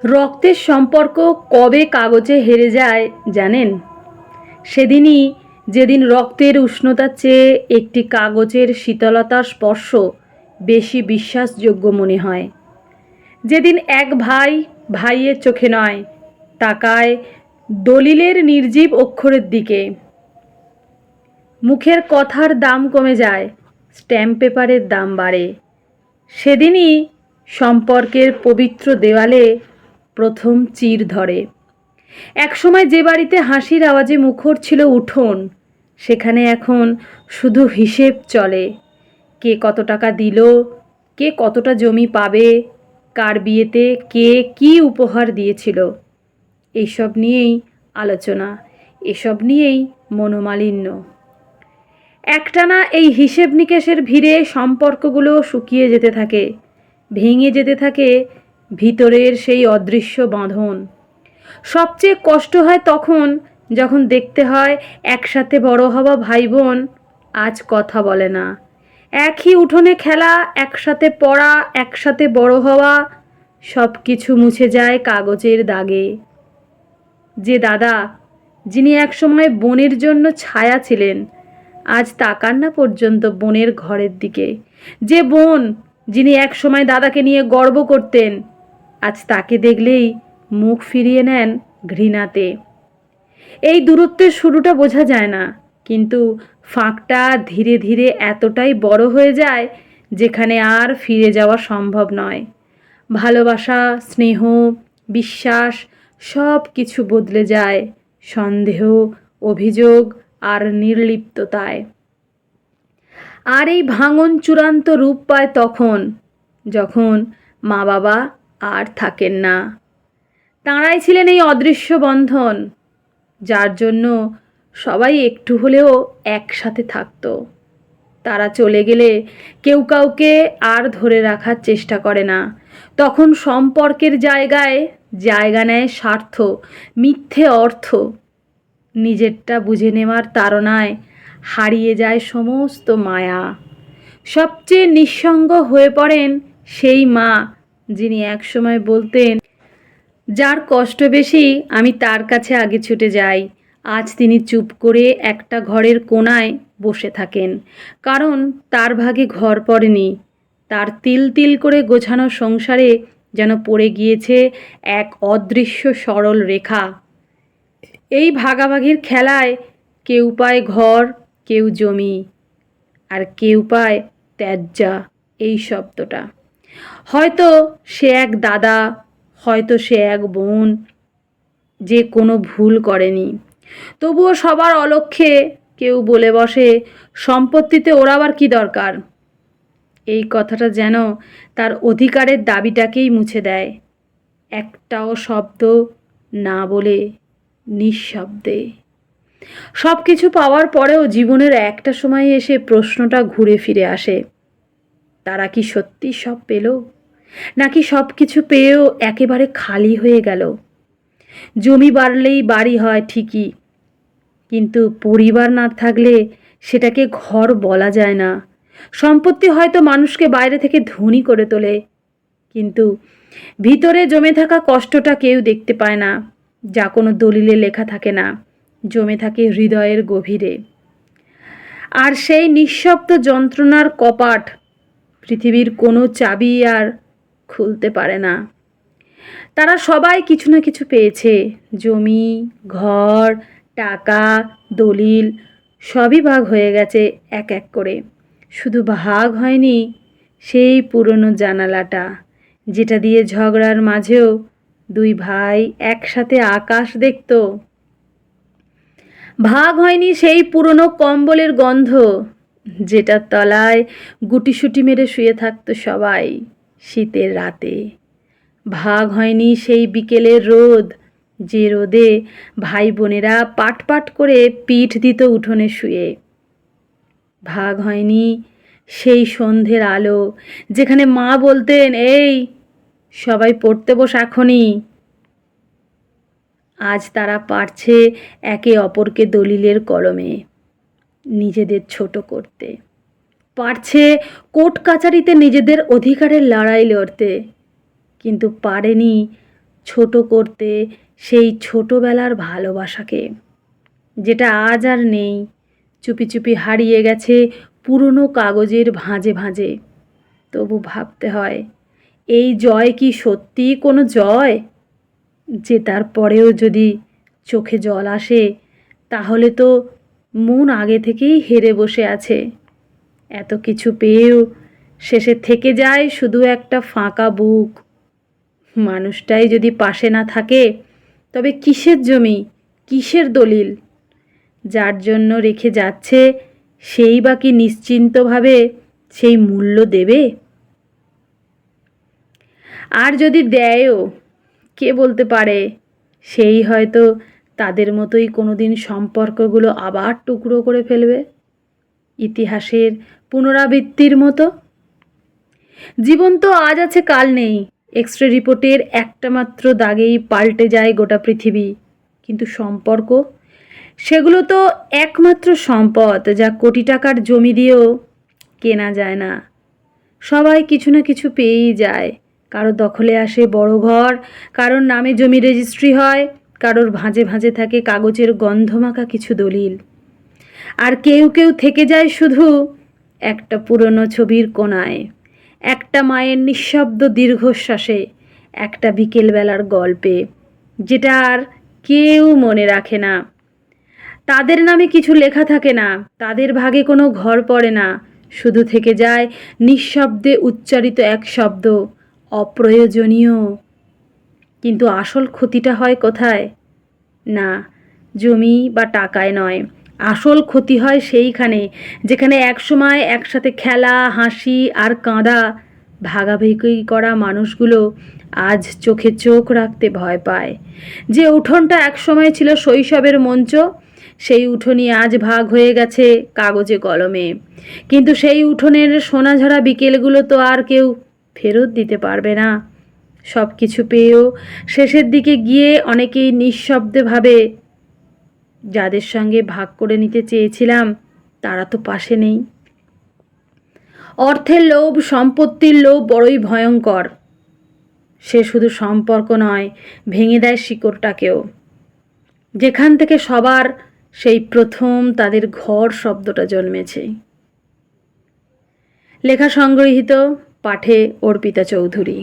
রক্তের সম্পর্ক কবে কাগজে হেরে যায় জানেন? সেদিনই, যেদিন রক্তের উষ্ণতার চেয়ে একটি কাগজের শীতলতার স্পর্শ বেশি বিশ্বাসযোগ্য মনে হয়। যেদিন এক ভাই ভাইয়ের চোখে নয়, তাকায় দলিলের নির্জীব অক্ষরের দিকে। মুখের কথার দাম কমে যায়, স্ট্যাম্প পেপারের দাম বাড়ে। সেদিনই সম্পর্কের পবিত্র দেওয়ালে প্রথম চির ধরে। একসময় যে বাড়িতে হাসির আওয়াজে মুখর ছিল উঠোন, সেখানে এখন শুধু হিসেব চলে। কে কত টাকা দিল, কে কতটা জমি পাবে, কার বিয়েতে কে কী উপহার দিয়েছিল। এইসব নিয়েই আলোচনা, এসব নিয়েই মনোমালিন্য। একটানা এই হিসেব নিকেশের ভিড়ে সম্পর্কগুলো শুকিয়ে যেতে থাকে, ভেঙে যেতে থাকে ভিতরের সেই অদৃশ্য বাঁধন। সবচেয়ে কষ্ট হয় তখন, যখন দেখতে হয় একসাথে বড় হওয়া ভাই বোন আজ কথা বলে না। একই উঠোনে খেলা, একসাথে পড়া, একসাথে বড় হওয়া, সব কিছু মুছে যায় কাগজের দাগে। যে দাদা, যিনি একসময় বোনের জন্য ছায়া ছিলেন, আজ তাকান না পর্যন্ত বোনের ঘরের দিকে। যে বোন, যিনি একসময় দাদাকে নিয়ে গর্ব করতেন, আজ তাকে দেখলেই মুখ ফিরিয়ে নেন ঘৃণাতে। এই দূরত্বের শুরুটা বোঝা যায় না, কিন্তু ফাঁকটা ধীরে ধীরে এতটাই বড় হয়ে যায় যেখানে আর ফিরে যাওয়া সম্ভব নয়। ভালোবাসা, স্নেহ, বিশ্বাস সব কিছু বদলে যায় সন্দেহ, অভিযোগ আর নির্লিপ্ততায়। আর এই ভাঙন চূড়ান্ত রূপ পায় তখন, যখন মা বাবা আর থাকেন না। তাঁরাই ছিলেন এই অদৃশ্য বন্ধন, যার জন্য সবাই একটু হলেও একসাথে থাকতো। তারা চলে গেলে কেউ কাউকে আর ধরে রাখার চেষ্টা করে না। তখন সম্পর্কের জায়গায় জায়গা নেয় স্বার্থ, মিথ্যে অর্থ। নিজেরটা বুঝে নেওয়ার তাড়নায় হারিয়ে যায় সমস্ত মায়া। সবচেয়ে নিঃসঙ্গ হয়ে পড়েন সেই মা, যিনি একসময় বলতেন, যার কষ্ট বেশি আমি তার কাছে আগে ছুটে যাই। আজ তিনি চুপ করে একটা ঘরের কোণায় বসে থাকেন, কারণ তার ভাগে ঘর পড়েনি। তার তিল তিল করে গোছানো সংসারে যেন পড়ে গিয়েছে এক অদৃশ্য সরল রেখা। এই ভাগাভাগির খেলায় কেউ পায় ঘর, কেউ জমি, আর কেউ পায় ত্যাজ্যা, এই শব্দটা। হয়তো সে এক দাদা, হয়তো সে এক বোন, যে কোনো ভুল করেনি, তবুও সবার অলক্ষ্যে কেউ বলে বসে, সম্পত্তিতে ওর আবার কী দরকার। এই কথাটা যেন তার অধিকারের দাবিটাকেই মুছে দেয়, একটাও শব্দ না বলে নিঃশব্দে। সব কিছু পাওয়ার পরেও জীবনের একটা সময় এসে প্রশ্নটা ঘুরে ফিরে আসে, তারা কি সত্যি সব পেল, নাকি সব কিছু পেয়েও একেবারে খালি হয়ে গেল। জমি বাড়লেই বাড়ি হয় ঠিকই, কিন্তু পরিবার না থাকলে সেটাকে ঘর বলা যায় না। সম্পত্তি হয়তো মানুষকে বাইরে থেকে ধনী করে তোলে, কিন্তু ভিতরে জমে থাকা কষ্টটা কেউ দেখতে পায় না, যা কোনো দলিলে লেখা থাকে না, জমে থাকে হৃদয়ের গভীরে। আর সেই নিঃশব্দ যন্ত্রণার কপাট পৃথিবীর কোনো চাবি আর খুলতে পারে না। তারা সবাই কিছু না কিছু পেয়েছে, জমি, ঘর, টাকা, দলিল, সবই ভাগ হয়ে গেছে এক এক করে। শুধু ভাগ হয়নি সেই পুরনো জানালাটা, যেটা দিয়ে ঝগড়ার মাঝেও দুই ভাই একসাথে আকাশ দেখত। ভাগ হয়নি সেই পুরনো কম্বলের গন্ধ, যেটার তলায় গুটিসুটি মেরে শুয়ে থাকতো সবাই শীতের রাতে। ভাগ হয়নি সেই বিকেলের রোদ, যে রোদে ভাই বোনেরা পাট পাট করে পিঠ দিত উঠোনে শুয়ে। ভাগ হয়নি সেই সন্ধ্যের আলো, যেখানে মা বলতেন, এই সবাই পড়তে বস এখনই। আজ তারা পারছে একে অপরকে দলিলের কলমে নিজেদের ছোট করতে, পারছে কোর্ট কাচারিতে নিজেদের অধিকারের লড়াই লড়তে, কিন্তু পারেনি ছোট করতে সেই ছোটবেলার ভালোবাসাকে, যেটা আজ আর নেই, চুপি চুপি হারিয়ে গেছে পুরনো কাগজের ভাঁজে ভাঁজে। তবু ভাবতে হয়, এই জয় কি সত্যিই কোনো জয়? জেতার পরেও যদি চোখে জল আসে, তাহলে তো মন আগে থেকেই হেরে বসে আছে। এত কিছু পেয়েও শেষে থেকে যায় শুধু একটা ফাঁকা বুক। মানুষটাই যদি পাশে না থাকে, তবে কিসের জমি, কিসের দলিল? যার জন্য রেখে যাচ্ছে, সেই বা কি নিশ্চিন্তভাবে সেই মূল্য দেবে? আর যদি দেয়ও, কে বলতে পারে সেই হয়তো তাদের মতোই কোনোদিন সম্পর্কগুলো আবার টুকরো করে ফেলবে, ইতিহাসের পুনরাবৃত্তির মতো। জীবন তো আজ আছে কাল নেই, এক্স রে রিপোর্টের একটা মাত্র দাগেই পাল্টে যায় গোটা পৃথিবী। কিন্তু সম্পর্ক, সেগুলো তো একমাত্র সম্পদ, যা কোটি টাকার জমি দিয়েও কেনা যায় না। সবাই কিছু না কিছু পেয়েই যায়। কারো দখলে আসে বড় ঘর, কারোর নামে জমি রেজিস্ট্রি হয়, কারোর ভাঁজে ভাঁজে থাকে কাগজের গন্ধমাখা কিছু দলিল। আর কেউ কেউ থেকে যায় শুধু একটা পুরনো ছবির কোণায়, একটা মায়ের নিঃশব্দ দীর্ঘশ্বাসে, একটা বিকেলবেলার গল্পে, যেটা আর কেউ মনে রাখে না। তাদের নামে কিছু লেখা থাকে না, তাদের ভাগে কোনো ঘর পড়ে না, শুধু থেকে যায় নিঃশব্দে উচ্চারিত এক শব্দ, অপ্রয়োজনীয়। কিন্তু আসল ক্ষতিটা হয় কোথায়? না, জমি বা টাকায় নয়, আসল ক্ষতি হয় সেইখানে যেখানে একসময় একসাথে খেলা, হাসি আর কাঁদা ভাগাভাগি করা মানুষগুলো আজ চোখে চোখ রাখতে ভয় পায়। যে উঠোনটা একসময় ছিল শৈশবের মঞ্চ, সেই উঠোনই আজ ভাগ হয়ে গেছে কাগজে কলমে। কিন্তু সেই উঠোনের সোনাঝরা বিকেলগুলো তো আর কেউ ফেরত দিতে পারবে না। সব কিছু পেয়েও শেষের দিকে গিয়ে অনেকেই নিঃশব্দে ভাবে, যাদের সঙ্গে ভাগ করে নিতে চেয়েছিলাম তারা তো পাশে নেই। অর্থের লোভ, সম্পত্তির লোভ বড়ই ভয়ঙ্কর। সে শুধু সম্পর্ক নয়, ভেঙে দেয় শিকড়টাকেও, যেখান থেকে সবার সেই প্রথম তাদের ঘর শব্দটা জন্মেছে। লেখা সংগৃহীত, পাঠে অর্পিতা চৌধুরী।